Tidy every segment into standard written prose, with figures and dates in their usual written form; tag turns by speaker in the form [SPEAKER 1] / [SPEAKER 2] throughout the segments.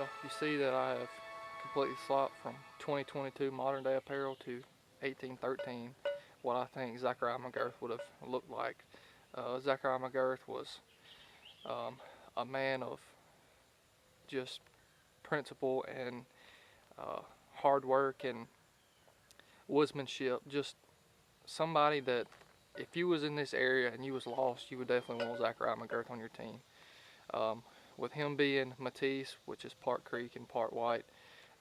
[SPEAKER 1] Well, you see that I have completely swapped from 2022 modern day apparel to 1813, what I think Zachariah McGirth would have looked like. Zachariah McGirth was um, a man of just principle and uh, hard work and woodsmanship. Just somebody that if you was in this area and you was lost, you would definitely want Zachariah McGirth on your team. Um, with him being Matisse, which is part Creek and part white,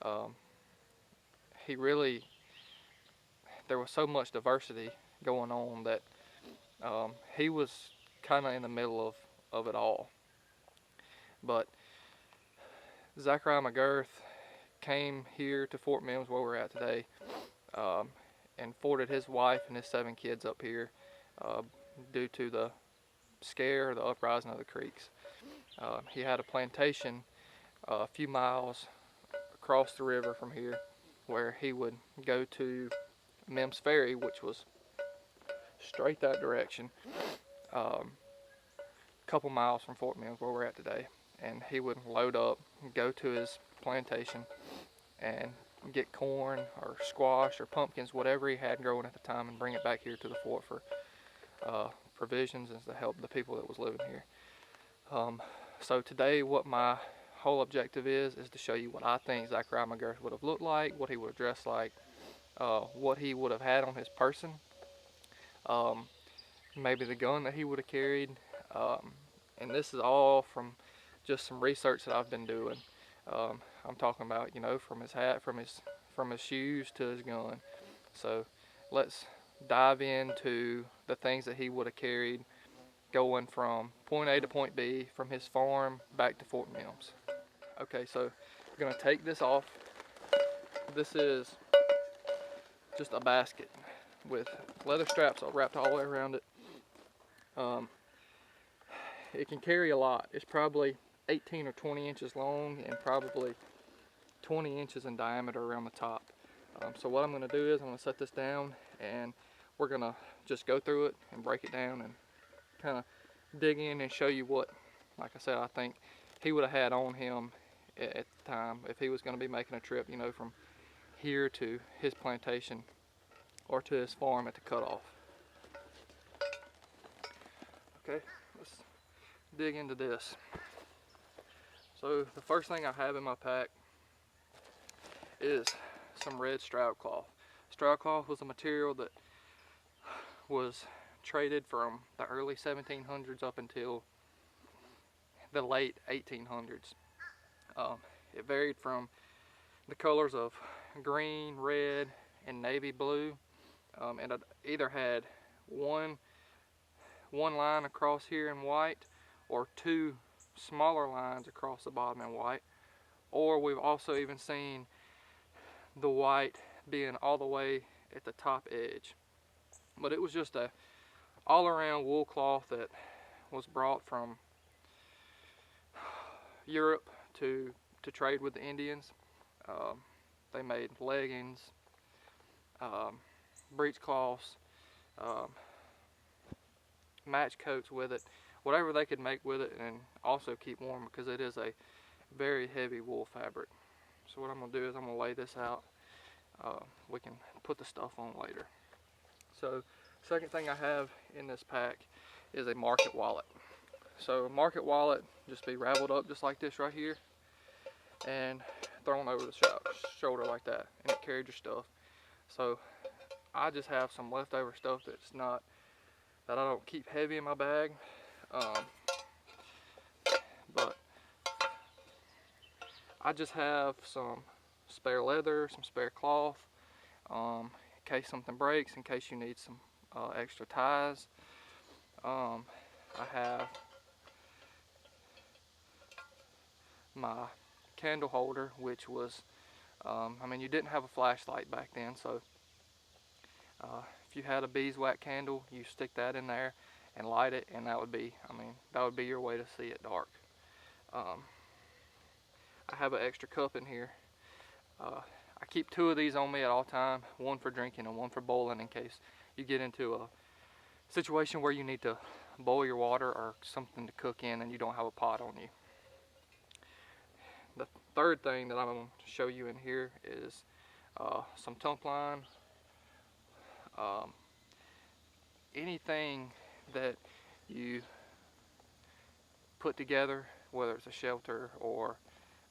[SPEAKER 1] um, he really, there was so much diversity going on that he was kind of in the middle of it all. But Zachariah McGirth came here to Fort Mims, where we're at today, and forwarded his wife and his 7 kids up here uh, due to the scare, the uprising of the Creeks. He had a plantation a few miles across the river from here where he would go to Mims Ferry, which was straight that direction, a couple miles from Fort Mims where we're at today. And he would load up, go to his plantation, and get corn or squash or pumpkins, whatever he had growing at the time, and bring it back here to the fort for provisions and to help the people that was living here. So today what my whole objective is to show you what I think Zachariah McGirth would have looked like, what he would have dressed like, what he would have had on his person, maybe the gun that he would have carried, and this is all from just some research that I've been doing. I'm talking about, from his hat, from his shoes to his gun. So let's dive into the things that he would have carried going from point A to point B, from his farm back to Fort Mims. Okay, so we're gonna take this off. This is just a basket with leather straps wrapped all the way around it. It can carry a lot. It's probably 18 or 20 inches long and probably 20 inches in diameter around the top. So what I'm going to do is I'm going to set this down and we're going to just go through it and break it down and kind of dig in and show you what, like I said, I think he would have had on him at the time if he was going to be making a trip, from here to his plantation or to his farm at the cutoff. Okay, let's dig into this. So the first thing I have in my pack is some red stroud cloth. Stroud cloth was a material that was traded from the early 1700s up until the late 1800s. It varied from the colors of green, red, and navy blue, and it either had one line across here in white or 2 smaller lines across the bottom in white, or we've also even seen the white being all the way at the top edge. But it was just a all-around wool cloth that was brought from Europe to trade with the Indians. They made leggings, breechcloths, match coats with it, whatever they could make with it, and also keep warm because it is a very heavy wool fabric. So what I'm going to do is I'm going to lay this out. We can put the stuff on later. So second thing I have in this pack is a market wallet. So a market wallet just be raveled up just like this right here and thrown over the shoulder like that, and it carried your stuff. So I just have some leftover stuff that I don't keep heavy in my bag, but I just have some spare leather, some spare cloth, in case something breaks, in case you need some extra ties. I have my candle holder, which was, you didn't have a flashlight back then, so if you had a beeswax candle, you stick that in there and light it, and that would be your way to see it dark. I have an extra cup in here. I keep 2 of these on me at all time, one for drinking and one for boiling, in case you get into a situation where you need to boil your water or something to cook in and you don't have a pot on you. Third thing that I'm going to show you in here is some tump line. Um, Anything that you put together, whether it's a shelter or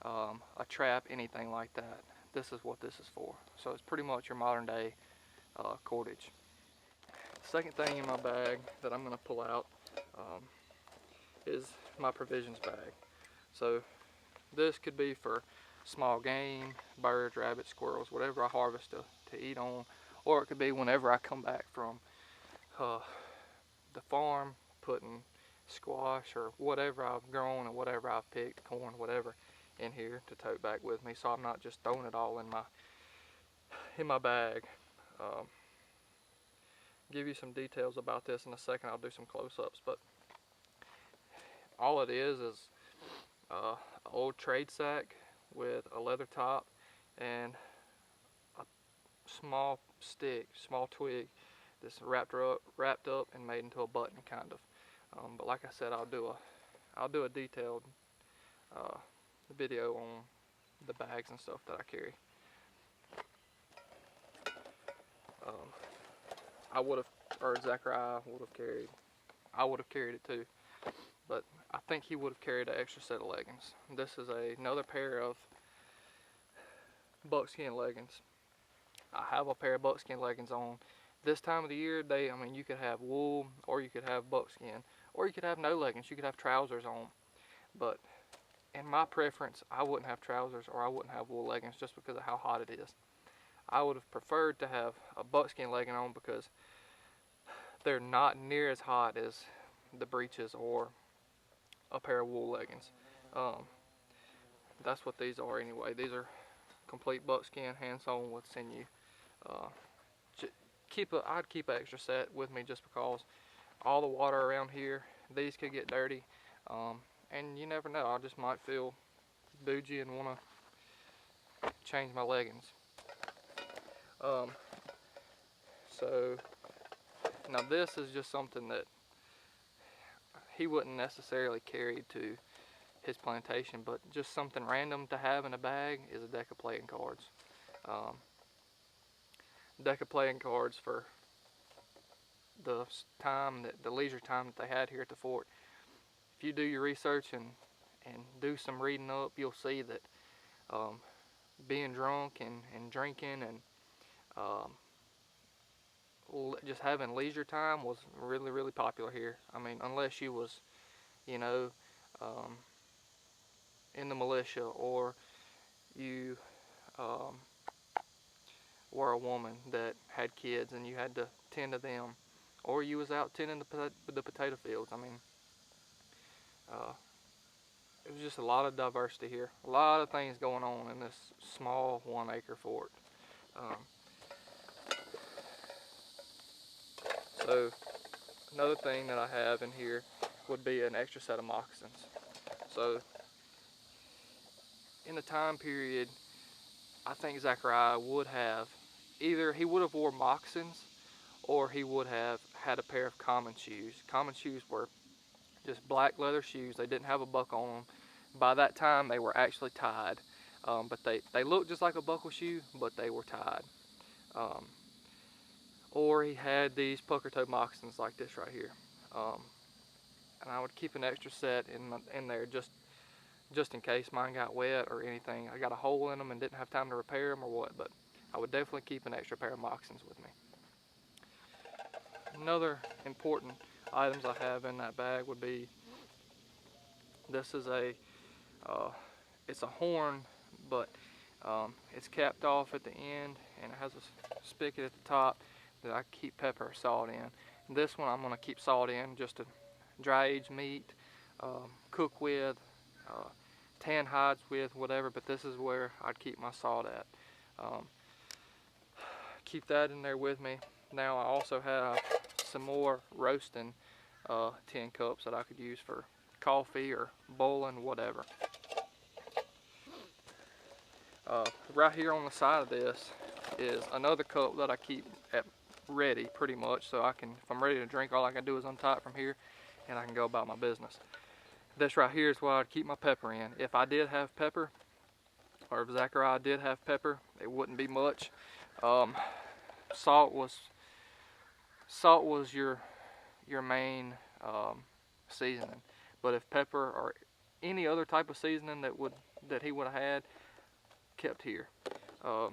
[SPEAKER 1] a trap, anything like that, this is what this is for. So it's pretty much your modern day cordage. Second thing in my bag that I'm going to pull out is my provisions bag. So this could be for small game, birds, rabbits, squirrels, whatever I harvest to eat on, or it could be whenever I come back from the farm, putting squash or whatever I've grown or whatever I've picked, corn, whatever, in here to tote back with me, so I'm not just throwing it all in my bag. Give you some details about this in a second. I'll do some close-ups, but all it is an old trade sack with a leather top and a small stick, small twig that's wrapped up and made into a button, kind of. But like I said, I'll do a detailed video on the bags and stuff that I carry. I would have, or Zachariah would have carried. I would have carried it too, but I think he would have carried an extra set of leggings. This is another pair of buckskin leggings. I have a pair of buckskin leggings on. This time of the year, you could have wool, or you could have buckskin, or you could have no leggings. You could have trousers on. But in my preference, I wouldn't have trousers or I wouldn't have wool leggings just because of how hot it is. I would have preferred to have a buckskin legging on because they're not near as hot as the breeches or a pair of wool leggings. That's what these are anyway. These are complete buckskin, hand sewn with sinew. I'd keep an extra set with me just because all the water around here, these could get dirty, and you never know. I just might feel bougie and want to change my leggings. So now this is just something that he wouldn't necessarily carry to his plantation, but just something random to have in a bag is a deck of playing cards. Deck of playing cards for the leisure time that they had here at the fort. If you do your research and do some reading up, you'll see that being drunk and drinking and just having leisure time was really, really popular here. I mean, unless you was, in the militia, or you were a woman that had kids and you had to tend to them, or you was out tending the potato fields. I mean, it was just a lot of diversity here. A lot of things going on in this small 1-acre fort. So another thing that I have in here would be an extra set of moccasins. So in the time period, I think Zachariah would have either he would have wore moccasins or he would have had a pair of common shoes. Common shoes were just black leather shoes. They didn't have a buckle on them. By that time, they were actually tied, but they looked just like a buckle shoe, but they were tied. Or he had these pucker toe moccasins like this right here, and I would keep an extra set in there just in case mine got wet or anything. I got a hole in them and didn't have time to repair them or what, but I would definitely keep an extra pair of moccasins with me. Another important items I have in that bag would be, this is it's a horn, but it's capped off at the end and it has a spigot at the top that I keep pepper or salt in. This one I'm going to keep salt in just to dry age meat, cook with, tan hides with, whatever, but this is where I'd keep my salt at. Keep that in there with me. Now I also have some more roasting tin cups that I could use for coffee or boiling, whatever. Right here on the side of this is another cup that I keep ready pretty much, so if I'm ready to drink, all I can do is untie it from here and I can go about my business. This right here is what I'd keep my pepper in. If I did have pepper, or if Zachariah did have pepper, it wouldn't be much. Um, salt was your main seasoning, but if pepper or any other type of seasoning that he would have had, kept here. Um,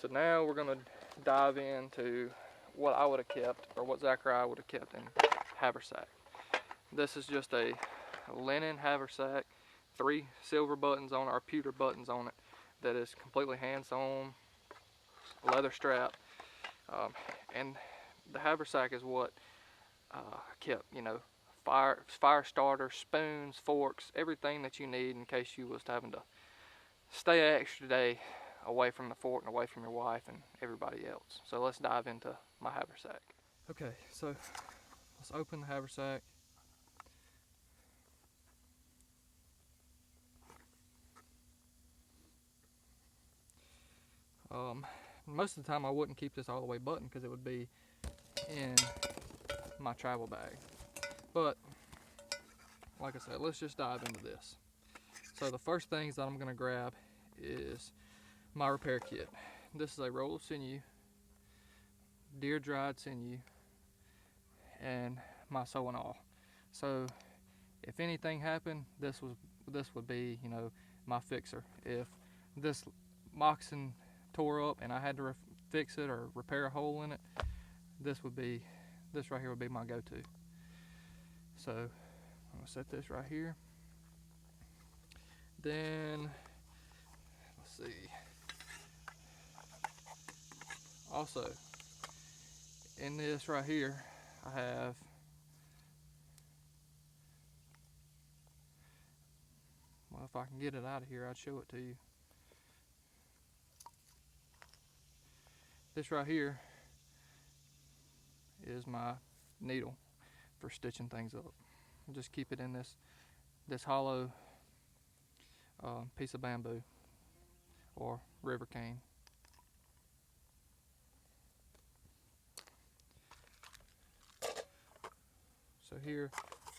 [SPEAKER 1] so now we're gonna dive into what I would have kept, or what Zachariah would have kept in haversack. This is just a linen haversack, 3 silver buttons on it, or pewter buttons on it, that is completely hand sewn, leather strap, and the haversack is what kept, fire starter, spoons, forks, everything that you need in case you was having to stay an extra day away from the fort and away from your wife and everybody else. So let's dive into my haversack. Okay, so let's open the haversack. Most of the time I wouldn't keep this all the way buttoned because it would be in my travel bag. But like I said, let's just dive into this. So the first things that I'm going to grab is my repair kit. This is a roll of sinew, deer dried sinew, and my sewing awl. So if anything happened, this would be, my fixer. If this moccasin tore up and I had to fix it or repair a hole in it, this right here would be my go-to. So I'm gonna set this right here. Then let's see. Also, in this right here, I have if I can get it out of here, I'd show it to you. This right here is my needle for stitching things up. Just keep it in this hollow piece of bamboo or river cane. So here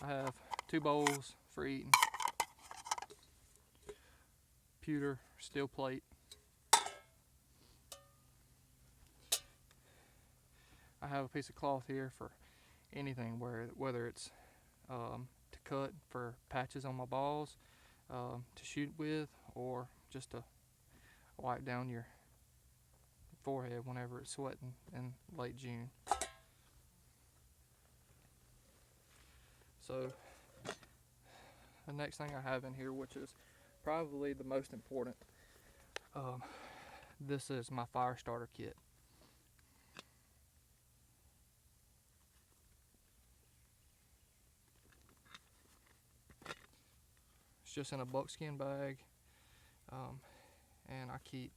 [SPEAKER 1] I have 2 bowls for eating, pewter steel plate, I have a piece of cloth here for anything, whether it's to cut for patches on my balls, to shoot with, or just to wipe down your forehead whenever it's sweating in late June. So the next thing I have in here, which is probably the most important, this is my fire starter kit. It's just in a buckskin bag, and I keep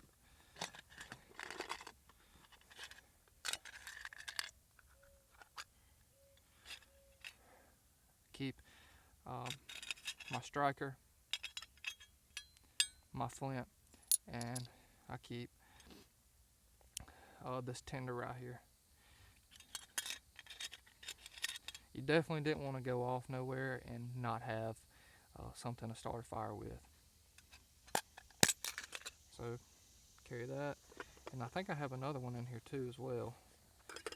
[SPEAKER 1] my striker, my flint, and I keep this tinder right here. You definitely didn't want to go off nowhere and not have something to start a fire with. So carry that, and I think I have another one in here too as well,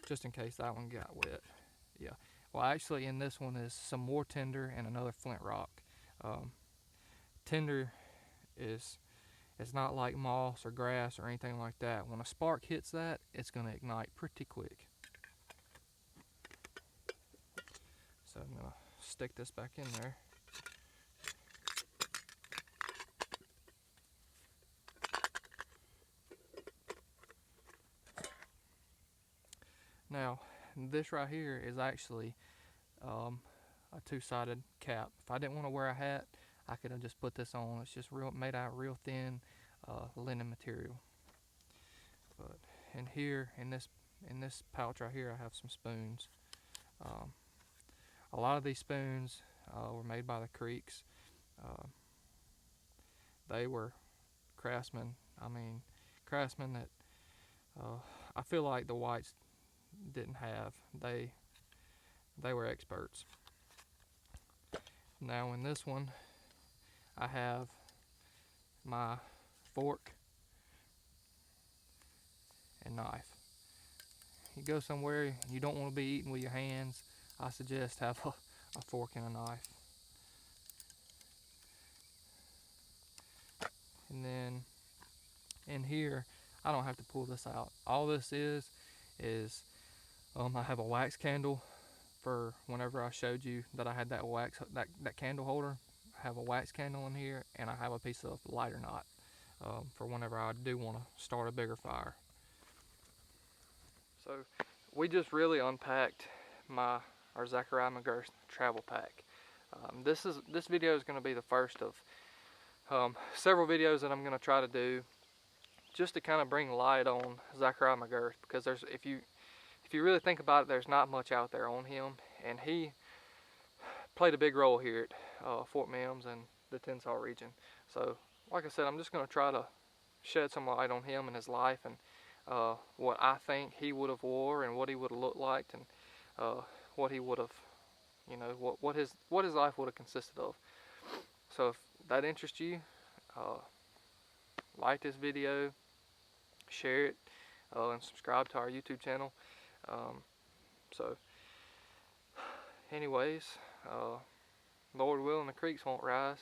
[SPEAKER 1] just in case that one got wet. Yeah. Well, actually, in this one is some more tinder and another flint rock. Tinder is not like moss or grass or anything like that. When a spark hits that, it's going to ignite pretty quick. So I'm going to stick this back in there. Now, this right here is actually a 2-sided cap. If I didn't want to wear a hat, I could have just put this on. It's just made out of real thin linen material. But in here, in this pouch right here, I have some spoons. A lot of these spoons were made by the Creeks. They were craftsmen. Craftsmen that I feel like the whites didn't have. They were experts. Now in this one, I have my fork and knife. You go somewhere you don't want to be eating with your hands, I suggest have a fork and a knife. And then in here, I don't have to pull this out. All this is I have a wax candle for whenever I showed you that I had that that candle holder. I have a wax candle in here, and I have a piece of lighter knot for whenever I do want to start a bigger fire. So we just really unpacked our Zachariah McGirth travel pack. This video is going to be the first of several videos that I'm going to try to do, just to kind of bring light on Zachariah McGirth, because if you really think about it, there's not much out there on him, and he played a big role here at Fort Mims and the Tensas region. So, like I said, I'm just going to try to shed some light on him and his life, and what I think he would have wore and what he would have looked like, and what he would have, what his life would have consisted of. So if that interests you, like this video, share it, and subscribe to our YouTube channel. So anyways, Lord willing, the creeks won't rise.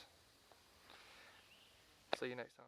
[SPEAKER 1] See you next time.